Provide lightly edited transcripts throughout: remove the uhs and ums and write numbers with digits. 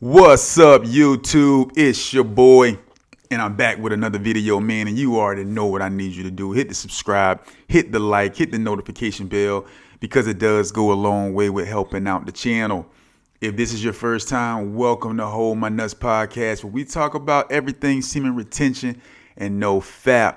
What's up, YouTube? It's your boy, and I'm back with another video, man. And you already know what I need you to do. Hit the subscribe, hit the like, hit the notification bell, because it does go a long way with helping out the channel. If this is your first time, welcome to Hold My Nuts Podcast, where we talk about everything semen retention and no fap.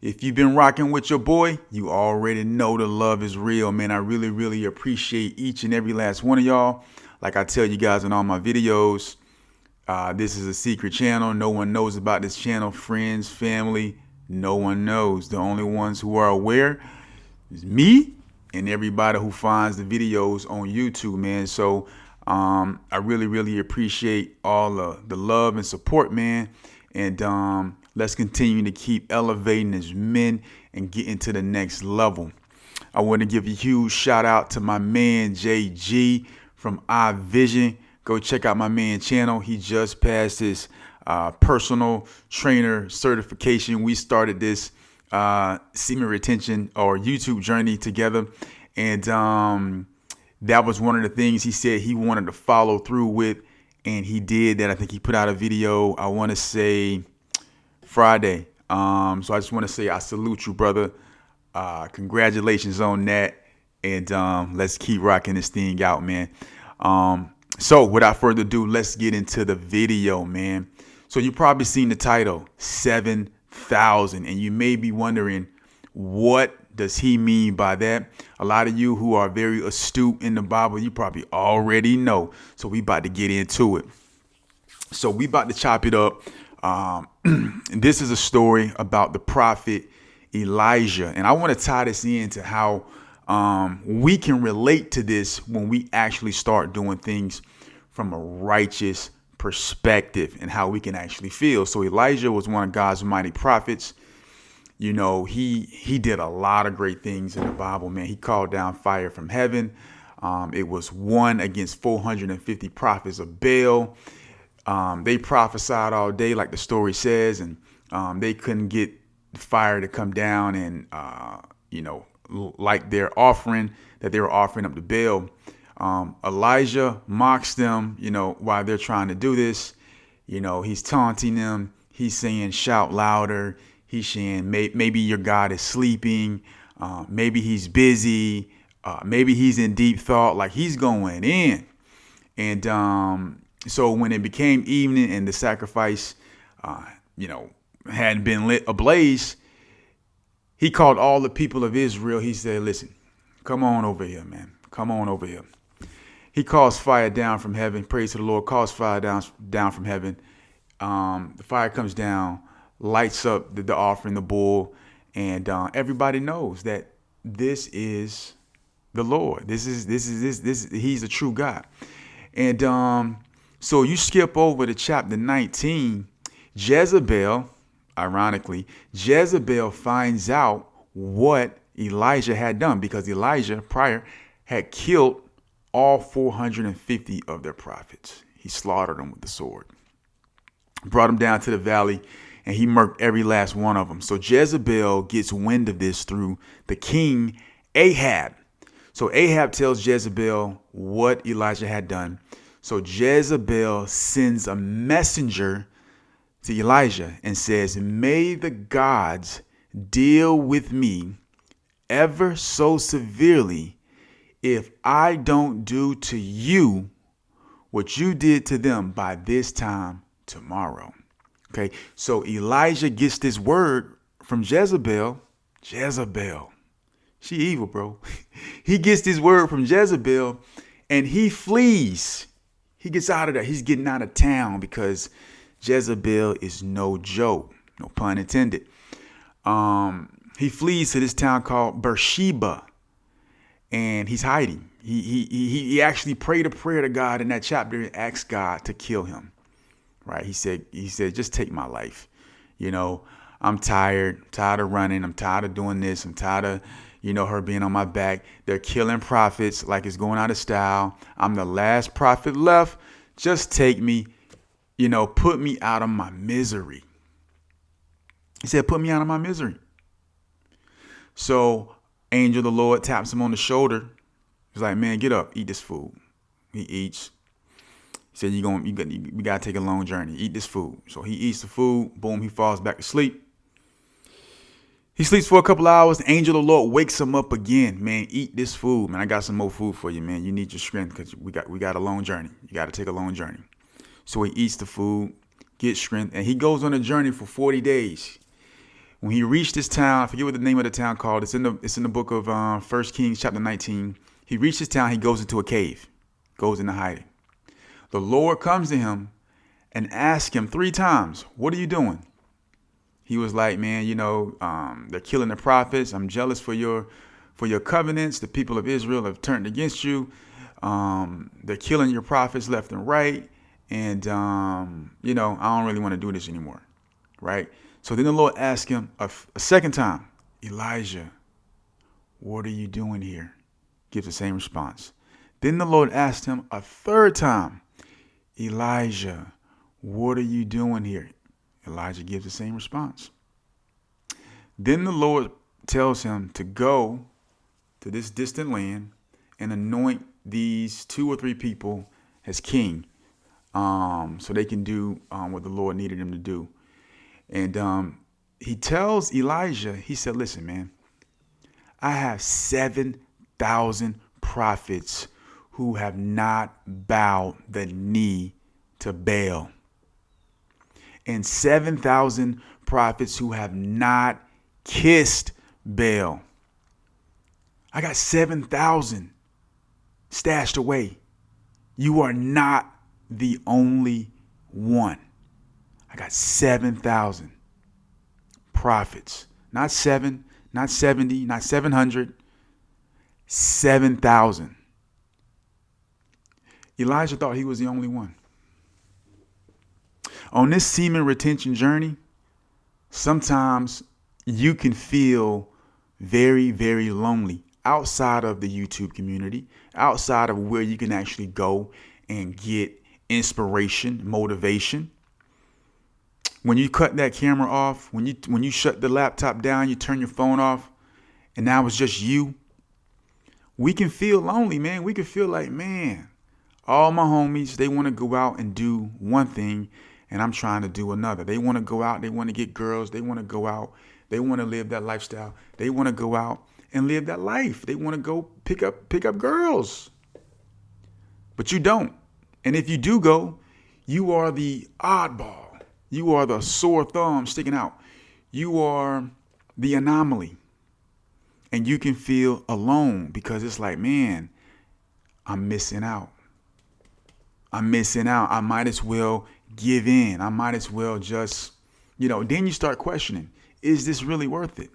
If you've been rocking with your boy, you already know the love is real, man. I really appreciate each and every last one of y'all. Like I tell you guys in all my videos, this is a secret channel. No one knows about this channel. Friends, family, no one knows. The only ones who are aware is me and everybody who finds the videos on YouTube, man. So I really appreciate all the love and support, man. And let's continue to keep elevating as men and getting to the next level. I want to give a huge shout out to my man JG from iVision. Go check out my man's channel. He just passed his personal trainer certification. We started this semen retention or YouTube journey together, and that was one of the things he said he wanted to follow through with, and he did that. I think he put out a video, I want to say Friday. So I just want to say I salute you, brother. Congratulations on that, and let's keep rocking this thing out, man. So without further ado, let's get into the video, man. So you probably seen the title 7,000, and you may be wondering, what does he mean by that? A lot of you who are very astute in the Bible, you probably already know. So we about to get into it. So we about to chop it up. This is a story about the prophet Elijah, and I want to tie this into how we can relate to this when we actually start doing things from a righteous perspective and how we can actually feel. So Elijah was one of God's mighty prophets. You know, he did a lot of great things in the Bible, man. He called down fire from heaven. It was one against 450 prophets of Baal. They prophesied all day, like the story says, and they couldn't get the fire to come down and, like their offering that they were offering up to Baal. Elijah mocks them, while they're trying to do this. He's taunting them. He's saying, shout louder. He's saying, maybe your God is sleeping. Maybe he's busy. Maybe he's in deep thought. Like, he's going in. And so when it became evening and the sacrifice, hadn't been lit ablaze, he called all the people of Israel. He said, listen, come on over here, man. Come on over here. He calls fire down from heaven. Praise to the Lord. Calls fire down from heaven. The fire comes down, lights up the offering, the bull. And everybody knows that this is the Lord. This is he's a true God. And so you skip over to chapter 19. Jezebel, ironically, Jezebel finds out what Elijah had done, because Elijah prior had killed all 450 of their prophets. He slaughtered them with the sword, brought them down to the valley, and he murked every last one of them. So Jezebel gets wind of this through the king Ahab. So Ahab tells Jezebel what Elijah had done. So Jezebel sends a messenger to Elijah and says, may the gods deal with me ever so severely if I don't do to you what you did to them by this time tomorrow. Okay, so Elijah gets this word from Jezebel. Jezebel, she evil, bro. He gets this word from Jezebel and he flees. He gets out of there. He's getting out of town because Jezebel is no joke. No pun intended. He flees to this town called Beersheba, and he's hiding. He actually prayed a prayer to God in that chapter and asked God to kill him. Right? He said, just take my life. I'm tired of running. I'm tired of doing this. I'm tired of, her being on my back. They're killing prophets like it's going out of style. I'm the last prophet left. Just take me, put me out of my misery. He said, put me out of my misery. So angel of the Lord taps him on the shoulder. He's like, man, get up, eat this food. He eats. He said, we got to take a long journey. Eat this food. So he eats the food. Boom, he falls back to sleep. He sleeps for a couple hours. The angel of the Lord wakes him up again. Man, eat this food. Man, I got some more food for you, man. You need your strength because we got a long journey. You got to take a long journey. So he eats the food, gets strength, and he goes on a journey for 40 days. When he reached this town, I forget what the name of the town called. It's in the book of 1 Kings chapter 19. He reached this town. He goes into a cave, goes into hiding. The Lord comes to him and asks him 3 times, "What are you doing?" He was like, "Man, they're killing the prophets. I'm jealous for your covenants. The people of Israel have turned against you. They're killing your prophets left and right. And, I don't really want to do this anymore." Right. So then the Lord asked him a second time, "Elijah, what are you doing here?" Gives the same response. Then the Lord asked him a third time, "Elijah, what are you doing here?" Elijah gives the same response. Then the Lord tells him to go to this distant land and anoint these 2 or 3 people as king, so they can do what the Lord needed him to do. And he tells Elijah, he said, "Listen, man, I have 7,000 prophets who have not bowed the knee to Baal, and 7,000 prophets who have not kissed Baal. I got 7,000 stashed away. You are not the only one. I got 7,000 prophets, not 7, not 70, not 700, 7,000. Elijah thought he was the only one. On this semen retention journey, sometimes you can feel very, very lonely outside of the YouTube community, outside of where you can actually go and get inspiration, motivation. When you cut that camera off, when you shut the laptop down, you turn your phone off, and now it's just you, we can feel lonely, man. We can feel like, man, all my homies, they want to go out and do one thing, and I'm trying to do another. They want to go out. They want to get girls. They want to go out. They want to live that lifestyle. They want to go out and live that life. They want to go pick up girls. But you don't. And if you do go, you are the oddball. You are the sore thumb sticking out. You are the anomaly. And you can feel alone because it's like, man, I'm missing out. I'm missing out. I might as well give in. I might as well just, then you start questioning, is this really worth it?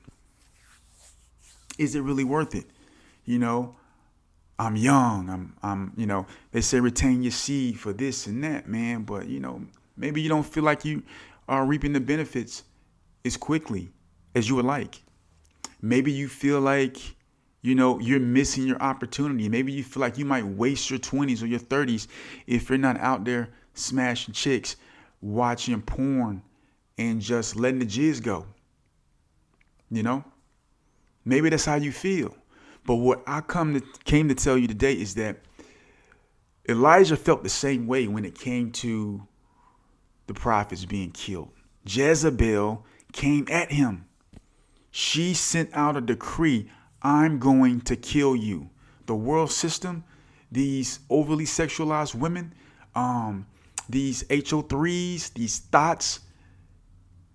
Is it really worth it? I'm young. I'm they say retain your seed for this and that, man. But, maybe you don't feel like you are reaping the benefits as quickly as you would like. Maybe you feel like, you're missing your opportunity. Maybe you feel like you might waste your 20s or your 30s if you're not out there smashing chicks, watching porn, and just letting the jizz go. Maybe that's how you feel. But what I came to tell you today is that Elijah felt the same way when it came to the prophets being killed. Jezebel came at him. She sent out a decree, I'm going to kill you. The world system, these overly sexualized women, these HO3s, these thoughts,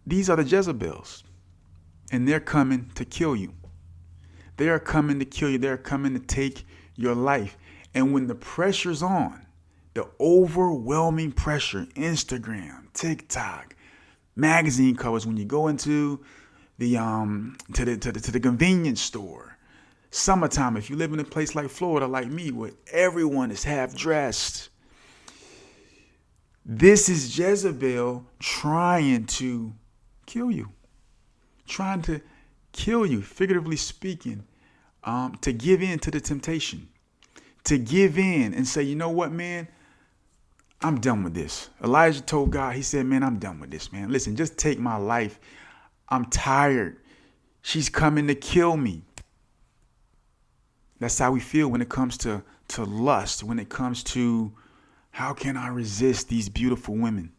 these are the Jezebels. And they're coming to kill you. They are coming to kill you. They're coming to take your life. And when the pressure's on, the overwhelming pressure, Instagram, TikTok, magazine covers, when you go into the to the convenience store, summertime, if you live in a place like Florida, like me, where everyone is half dressed, this is Jezebel trying to kill you, figuratively speaking, to give in to the temptation, to give in and say, you know what, man, I'm done with this. Elijah told God, he said, man, I'm done with this, man. Listen, just take my life. I'm tired. She's coming to kill me. That's how we feel when it comes to lust, when it comes to How can I resist these beautiful women?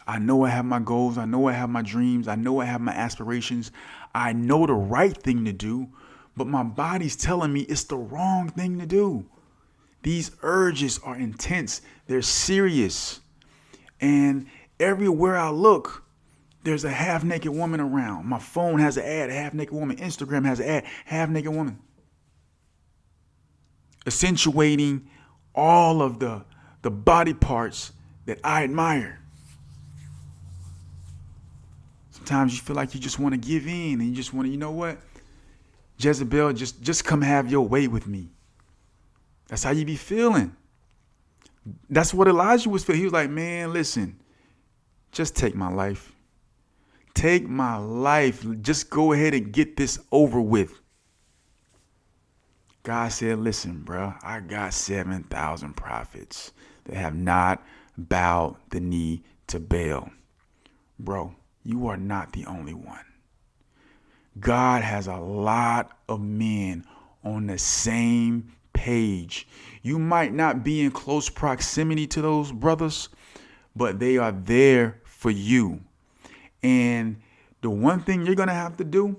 I know I have my goals. I know I have my dreams. I know I have my aspirations. I know the right thing to do, but my body's telling me it's the wrong thing to do. These urges are intense. They're serious. And everywhere I look, there's a half-naked woman around. My phone has an ad, half-naked woman. Instagram has an ad, half-naked woman. Accentuating all of the body parts that I admire. Sometimes you feel like you just want to give in and you just want to, you know what? Jezebel, just come have your way with me. That's how you be feeling. That's what Elijah was feeling. He was like, man, listen, just take my life. Take my life. Just go ahead and get this over with. God said, listen, bro, I got 7,000 prophets that have not bowed the knee to Baal. Bro, you are not the only one. God has a lot of men on the same page. You might not be in close proximity to those brothers, but they are there for you. And the one thing you're going to have to do,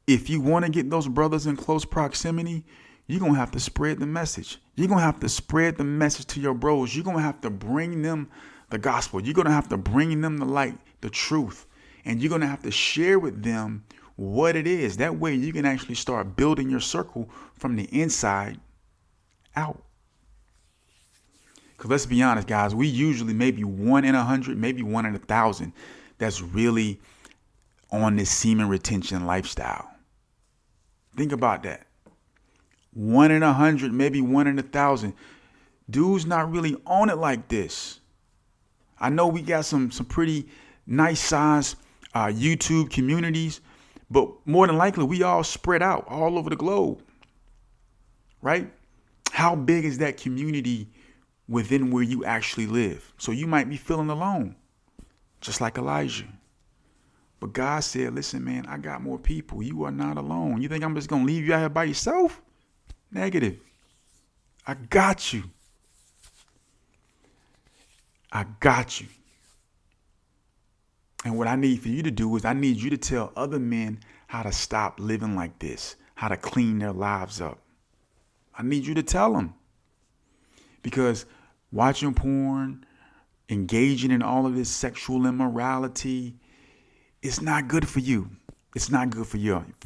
if you want to get those brothers in close proximity, you're going to have to spread the message. You're going to have to spread the message to your bros. You're going to have to bring them the gospel. You're going to have to bring them the light, the truth. And you're going to have to share with them what it is. That way you can actually start building your circle from the inside out. Because let's be honest, guys, we usually maybe 1 in 100, maybe 1 in 1,000 that's really on this semen retention lifestyle. Think about that. 1 in 100, maybe 1 in 1,000. Dude's not really on it like this. I know we got some pretty nice size YouTube communities, but more than likely we all spread out all over the globe, right? How big is that community within where you actually live? So you might be feeling alone, just like Elijah. But God said, listen, man, I got more people. You are not alone. You think I'm just going to leave you out here by yourself? Negative. I got you. I got you. And what I need for you to do is I need you to tell other men how to stop living like this, how to clean their lives up. I need you to tell them. Because watching porn, engaging in all of this sexual immorality, it's not good for you. It's not good for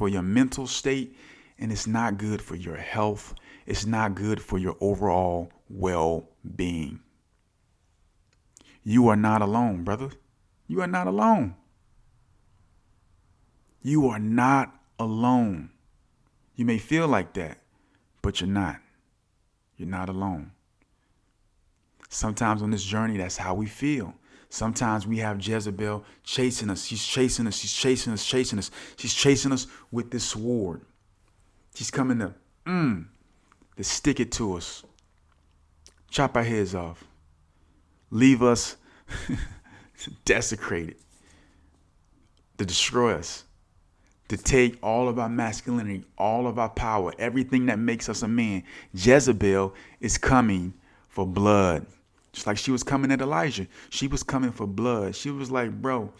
your mental state, and it's not good for your health. It's not good for your overall well-being. You are not alone, brother. You are not alone. You are not alone. You may feel like that, but you're not. You're not alone. Sometimes on this journey, that's how we feel. Sometimes we have Jezebel chasing us. She's chasing us. She's chasing us, chasing us. She's chasing us with this sword. She's coming to stick it to us. Chop our heads off. Leave us desecrated. To destroy us. To take all of our masculinity, all of our power, everything that makes us a man. Jezebel is coming for blood. Just like she was coming at Elijah. She was coming for blood. She was like, bro,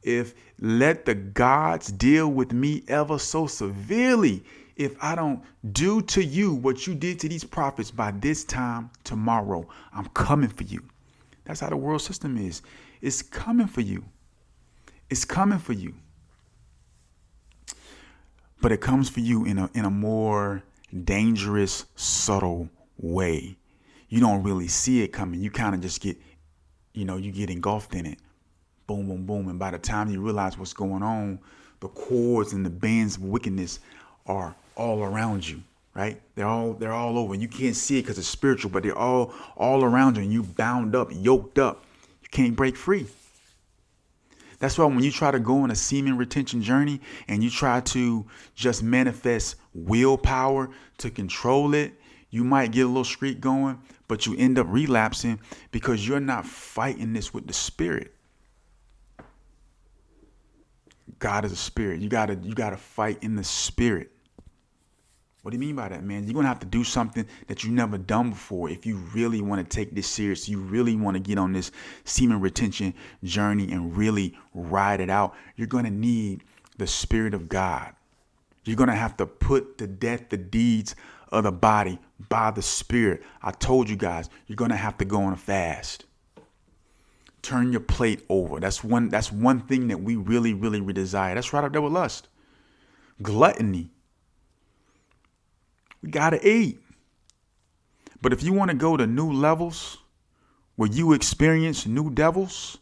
if let the gods deal with me ever so severely, if I don't do to you what you did to these prophets by this time tomorrow, I'm coming for you. That's how the world system is. It's coming for you. It's coming for you. But it comes for you in a more dangerous, subtle way. You don't really see it coming. You kind of just get, you get engulfed in it. Boom, boom, boom. And by the time you realize what's going on, the cords and the bands of wickedness are all around you, right? They're all over. You can't see it because it's spiritual, but they're all around you, and you bound up, yoked up. You can't break free. That's why when you try to go on a semen retention journey and you try to just manifest willpower to control it, you might get a little streak going, but you end up relapsing because you're not fighting this with the spirit. God is a spirit. You gotta fight in the spirit. What do you mean by that, man? You're going to have to do something that you've never done before if you really want to take this serious. You really want to get on this semen retention journey and really ride it out. You're going to need the Spirit of God. You're going to have to put to death the deeds of the body by the Spirit. I told you guys, you're going to have to go on a fast. Turn your plate over. That's one thing that we really, really desire. That's right up there with lust. Gluttony. We got to eat. But if you want to go to new levels where you experience new devils,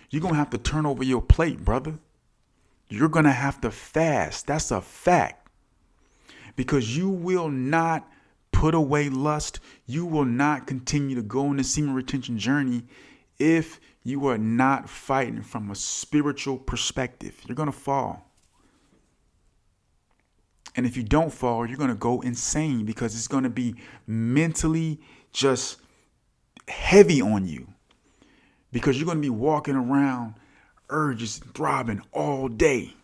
you're going to have to turn over your plate, brother. You're going to have to fast. That's a fact. Because you will not put away lust. You will not continue to go on the semen retention journey if you are not fighting from a spiritual perspective. You're going to fall. And if you don't fall, you're going to go insane because it's going to be mentally just heavy on you. Because you're going to be walking around urges throbbing all day.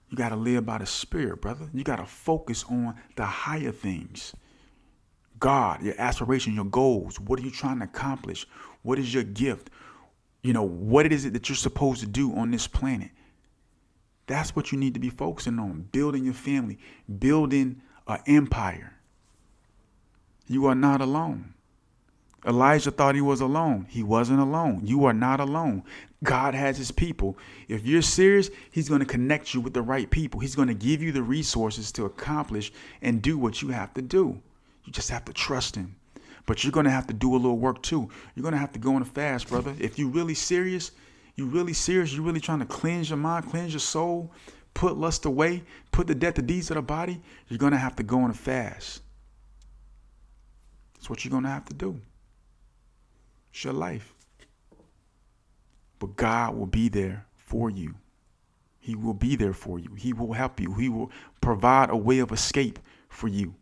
You got to live by the Spirit, brother. You got to focus on the higher things. God, your aspiration, your goals. What are you trying to accomplish? What is your gift? What is it that you're supposed to do on this planet? That's what you need to be focusing on. Building your family, building an empire. You are not alone. Elijah thought he was alone. He wasn't alone. You are not alone. God has his people. If you're serious, he's going to connect you with the right people. He's going to give you the resources to accomplish and do what you have to do. You just have to trust him. But you're going to have to do a little work too. You're going to have to go on a fast, brother. If you're really serious, you're really trying to cleanse your mind, cleanse your soul, put lust away, put to death the deeds of the body, you're going to have to go on a fast. That's what you're going to have to do. It's your life. But God will be there for you. He will be there for you. He will help you. He will provide a way of escape for you.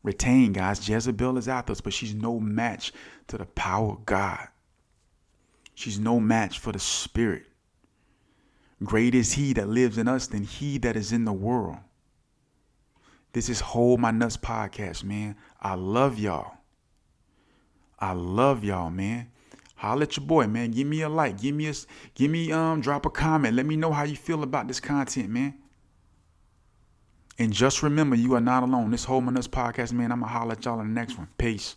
Retain, guys. Jezebel is out there, but she's no match to the power of God. She's no match for the Spirit. Great is he that lives in us than he that is in the world. This is Hold My Nuts podcast, man. I love y'all. I love y'all, man. Holla at your boy, man. Give me a like. Drop a comment. Let me know how you feel about this content, man. And just remember, you are not alone. This Hold My Nuts podcast, man. I'm going to holla at y'all in the next one. Peace.